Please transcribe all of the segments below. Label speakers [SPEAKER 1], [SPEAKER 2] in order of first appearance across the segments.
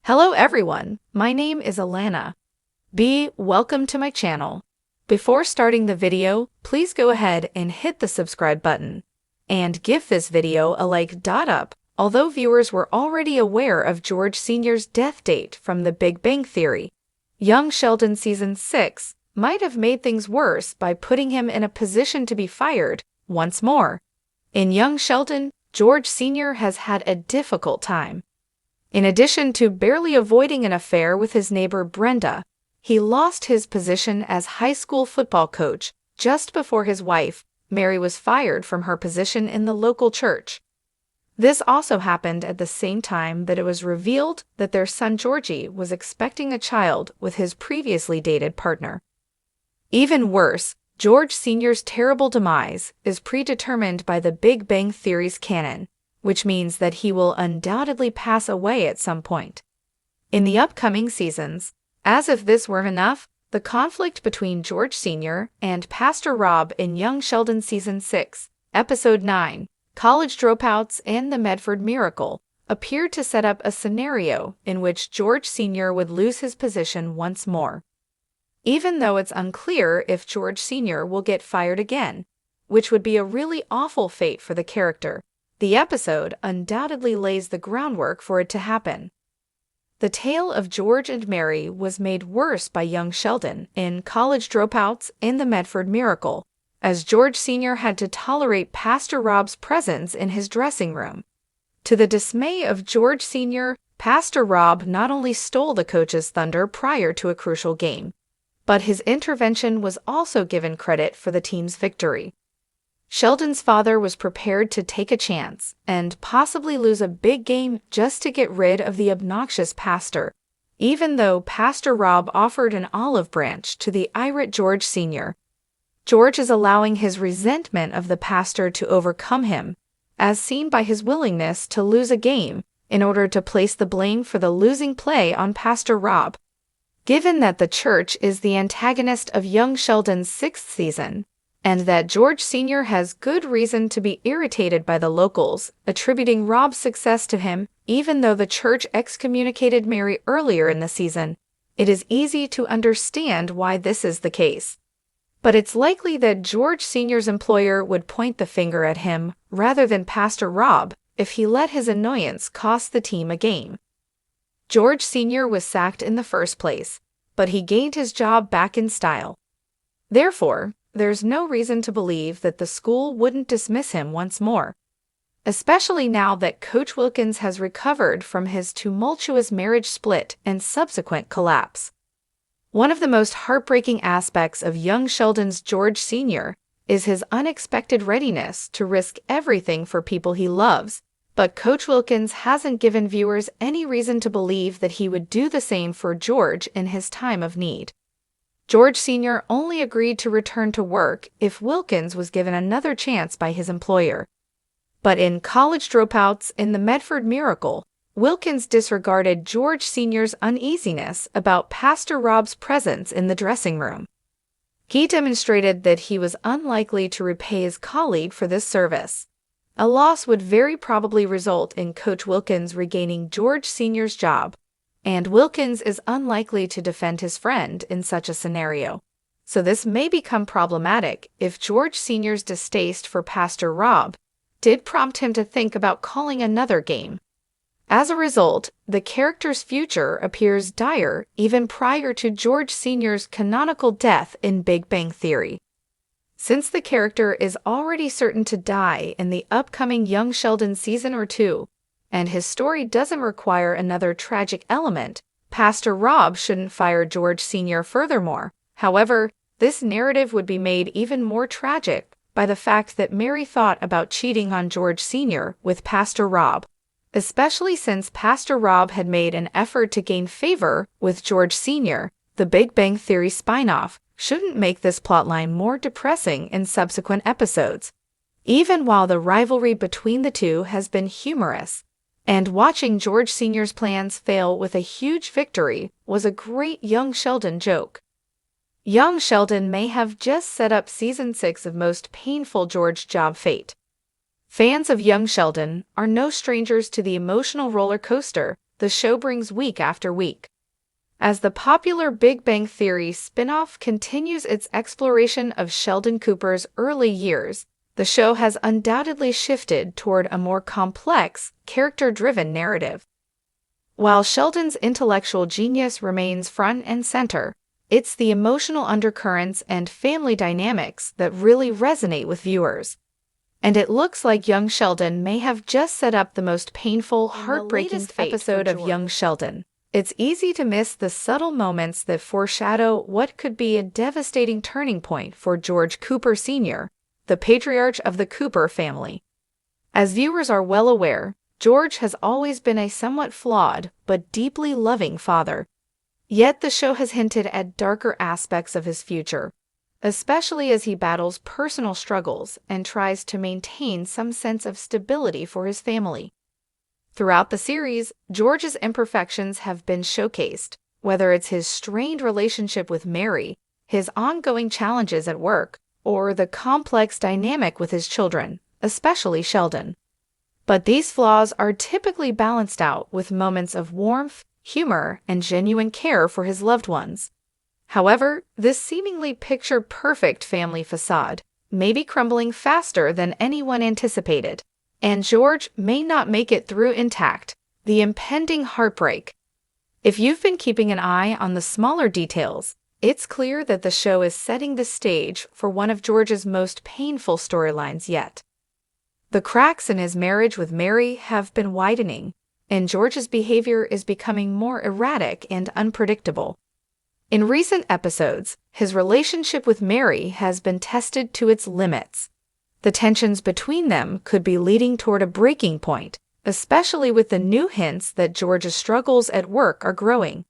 [SPEAKER 1] Hello everyone, my name is Alana. Welcome to my channel. Before starting the video, please go ahead and hit the subscribe button. And give this video a like. Up. Although viewers were already aware of George Sr.'s death date from The Big Bang Theory, Young Sheldon Season 6 might have made things worse by putting him in a position to be fired once more. In Young Sheldon, George Sr. has had a difficult time. In addition to barely avoiding an affair with his neighbor Brenda, he lost his position as high school football coach just before his wife, Mary, was fired from her position in the local church. This also happened at the same time that it was revealed that their son Georgie was expecting a child with his previously dated partner. Even worse, George Sr.'s terrible demise is predetermined by the Big Bang Theory's canon, which means that he will undoubtedly pass away at some point. In the upcoming seasons, as if this weren't enough, the conflict between George Sr. and Pastor Rob in Young Sheldon Season 6, Episode 9, College Dropouts and the Medford Miracle, appeared to set up a scenario in which George Sr. would lose his position once more. Even though it's unclear if George Sr. will get fired again, which would be a really awful fate for the character, the episode undoubtedly lays the groundwork for it to happen. The tale of George and Mary was made worse by Young Sheldon in College Dropouts and the Medford Miracle, as George Sr. had to tolerate Pastor Rob's presence in his dressing room. To the dismay of George Sr., Pastor Rob not only stole the coach's thunder prior to a crucial game, but his intervention was also given credit for the team's victory. Sheldon's father was prepared to take a chance and possibly lose a big game just to get rid of the obnoxious pastor, even though Pastor Rob offered an olive branch to the irate George Sr. George is allowing his resentment of the pastor to overcome him, as seen by his willingness to lose a game in order to place the blame for the losing play on Pastor Rob. Given that the church is the antagonist of Young Sheldon's 6th season, and that George Sr. has good reason to be irritated by the locals, attributing Rob's success to him, even though the church excommunicated Mary earlier in the season, it is easy to understand why this is the case. But it's likely that George Sr.'s employer would point the finger at him rather than Pastor Rob if he let his annoyance cost the team a game. George Sr. was sacked in the first place, but he gained his job back in style. Therefore, there's no reason to believe that the school wouldn't dismiss him once more, especially now that Coach Wilkins has recovered from his tumultuous marriage split and subsequent collapse. One of the most heartbreaking aspects of Young Sheldon's George Sr. is his unexpected readiness to risk everything for people he loves, but Coach Wilkins hasn't given viewers any reason to believe that he would do the same for George in his time of need. George Sr. only agreed to return to work if Wilkins was given another chance by his employer. But in College Dropouts and the Medford Miracle, Wilkins disregarded George Sr.'s uneasiness about Pastor Rob's presence in the dressing room. He demonstrated that he was unlikely to repay his colleague for this service. A loss would very probably result in Coach Wilkins regaining George Sr.'s job, and Wilkins is unlikely to defend his friend in such a scenario. So this may become problematic if George Sr.'s distaste for Pastor Rob did prompt him to think about calling another game. As a result, the character's future appears dire even prior to George Sr.'s canonical death in Big Bang Theory. Since the character is already certain to die in the upcoming Young Sheldon season or 2, and his story doesn't require another tragic element, Pastor Rob shouldn't fire George Sr. Furthermore, however, this narrative would be made even more tragic by the fact that Mary thought about cheating on George Sr. with Pastor Rob, especially since Pastor Rob had made an effort to gain favor with George Sr. The Big Bang Theory spin-off shouldn't make this plotline more depressing in subsequent episodes, even while the rivalry between the two has been humorous. And watching George Sr.'s plans fail with a huge victory was a great Young Sheldon joke. Young Sheldon may have just set up Season 6 of most painful George job fate. Fans of Young Sheldon are no strangers to the emotional roller coaster the show brings week after week. As the popular Big Bang Theory spin-off continues its exploration of Sheldon Cooper's early years, the show has undoubtedly shifted toward a more complex, character-driven narrative. While Sheldon's intellectual genius remains front and center, it's the emotional undercurrents and family dynamics that really resonate with viewers. And it looks like young Sheldon may have just set up the most painful, heartbreaking episode of Young Sheldon. It's easy to miss the subtle moments that foreshadow what could be a devastating turning point for George Cooper Sr., the patriarch of the Cooper family. As viewers are well aware, George has always been a somewhat flawed but deeply loving father. Yet the show has hinted at darker aspects of his future, especially as he battles personal struggles and tries to maintain some sense of stability for his family. Throughout the series, George's imperfections have been showcased, whether it's his strained relationship with Mary, his ongoing challenges at work, or the complex dynamic with his children, especially Sheldon. But these flaws are typically balanced out with moments of warmth, humor, and genuine care for his loved ones. However, this seemingly picture-perfect family facade may be crumbling faster than anyone anticipated, and George may not make it through intact, the impending heartbreak. If you've been keeping an eye on the smaller details, it's clear that the show is setting the stage for one of George's most painful storylines yet. The cracks in his marriage with Mary have been widening, and George's behavior is becoming more erratic and unpredictable. In recent episodes, his relationship with Mary has been tested to its limits. The tensions between them could be leading toward a breaking point, especially with the new hints that George's struggles at work are growing.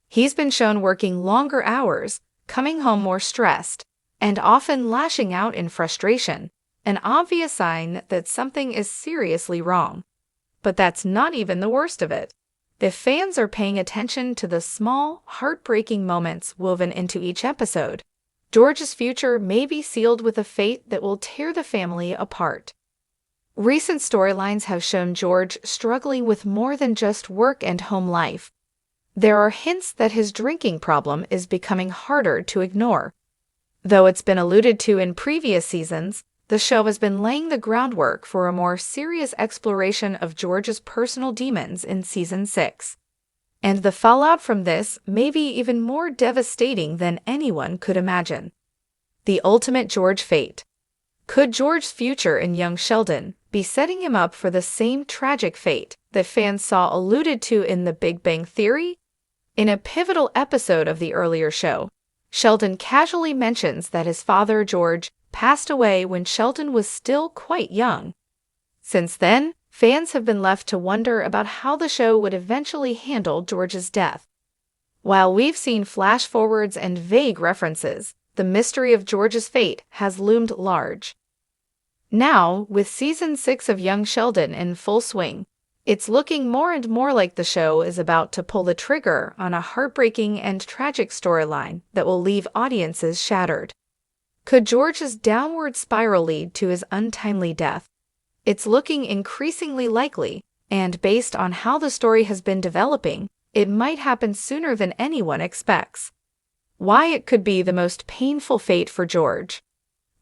[SPEAKER 1] He's been shown working longer hours, coming home more stressed, and often lashing out in frustration, an obvious sign that something is seriously wrong. But that's not even the worst of it. If fans are paying attention to the small, heartbreaking moments woven into each episode, George's future may be sealed with a fate that will tear the family apart. Recent storylines have shown George struggling with more than just work and home life. There are hints that his drinking problem is becoming harder to ignore. Though it's been alluded to in previous seasons, the show has been laying the groundwork for a more serious exploration of George's personal demons in Season 6. And the fallout from this may be even more devastating than anyone could imagine. The ultimate George fate. Could George's future in young Sheldon be setting him up for the same tragic fate that fans saw alluded to in The Big Bang Theory? In a pivotal episode of the earlier show, Sheldon casually mentions that his father, George, passed away when Sheldon was still quite young. Since then, fans have been left to wonder about how the show would eventually handle George's death. While we've seen flash-forwards and vague references, the mystery of George's fate has loomed large. Now, with Season 6 of Young Sheldon in full swing, it's looking more and more like the show is about to pull the trigger on a heartbreaking and tragic storyline that will leave audiences shattered. Could George's downward spiral lead to his untimely death? It's looking increasingly likely, and based on how the story has been developing, it might happen sooner than anyone expects. Why it could be the most painful fate for George.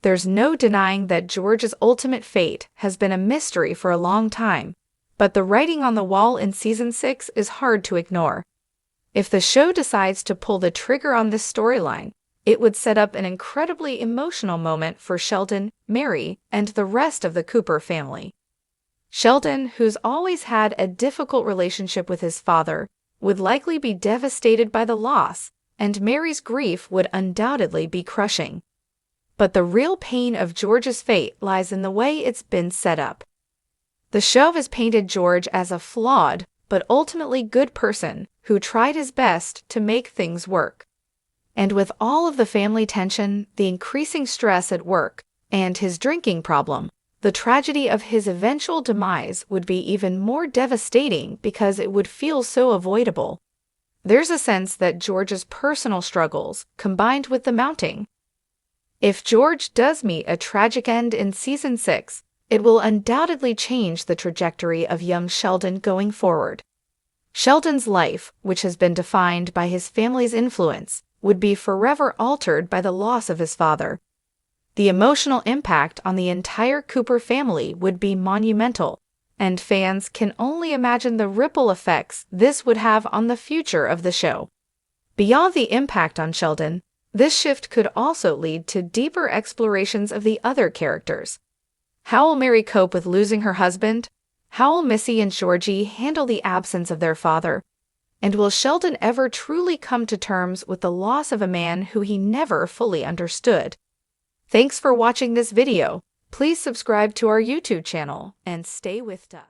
[SPEAKER 1] There's no denying that George's ultimate fate has been a mystery for a long time, but the writing on the wall in Season 6 is hard to ignore. If the show decides to pull the trigger on this storyline, it would set up an incredibly emotional moment for Sheldon, Mary, and the rest of the Cooper family. Sheldon, who's always had a difficult relationship with his father, would likely be devastated by the loss, and Mary's grief would undoubtedly be crushing. But the real pain of George's fate lies in the way it's been set up. The show has painted George as a flawed, but ultimately good person who tried his best to make things work. And with all of the family tension, the increasing stress at work, and his drinking problem, the tragedy of his eventual demise would be even more devastating because it would feel so avoidable. There's a sense that George's personal struggles, combined with the mounting. If George does meet a tragic end in Season 6, it will undoubtedly change the trajectory of young Sheldon going forward. Sheldon's life, which has been defined by his family's influence, would be forever altered by the loss of his father. The emotional impact on the entire Cooper family would be monumental, and fans can only imagine the ripple effects this would have on the future of the show. Beyond the impact on Sheldon, this shift could also lead to deeper explorations of the other characters. How will Mary cope with losing her husband? How will Missy and Georgie handle the absence of their father? And will Sheldon ever truly come to terms with the loss of a man who he never fully understood? Thanks for watching this video. Please subscribe to our YouTube channel and stay with us.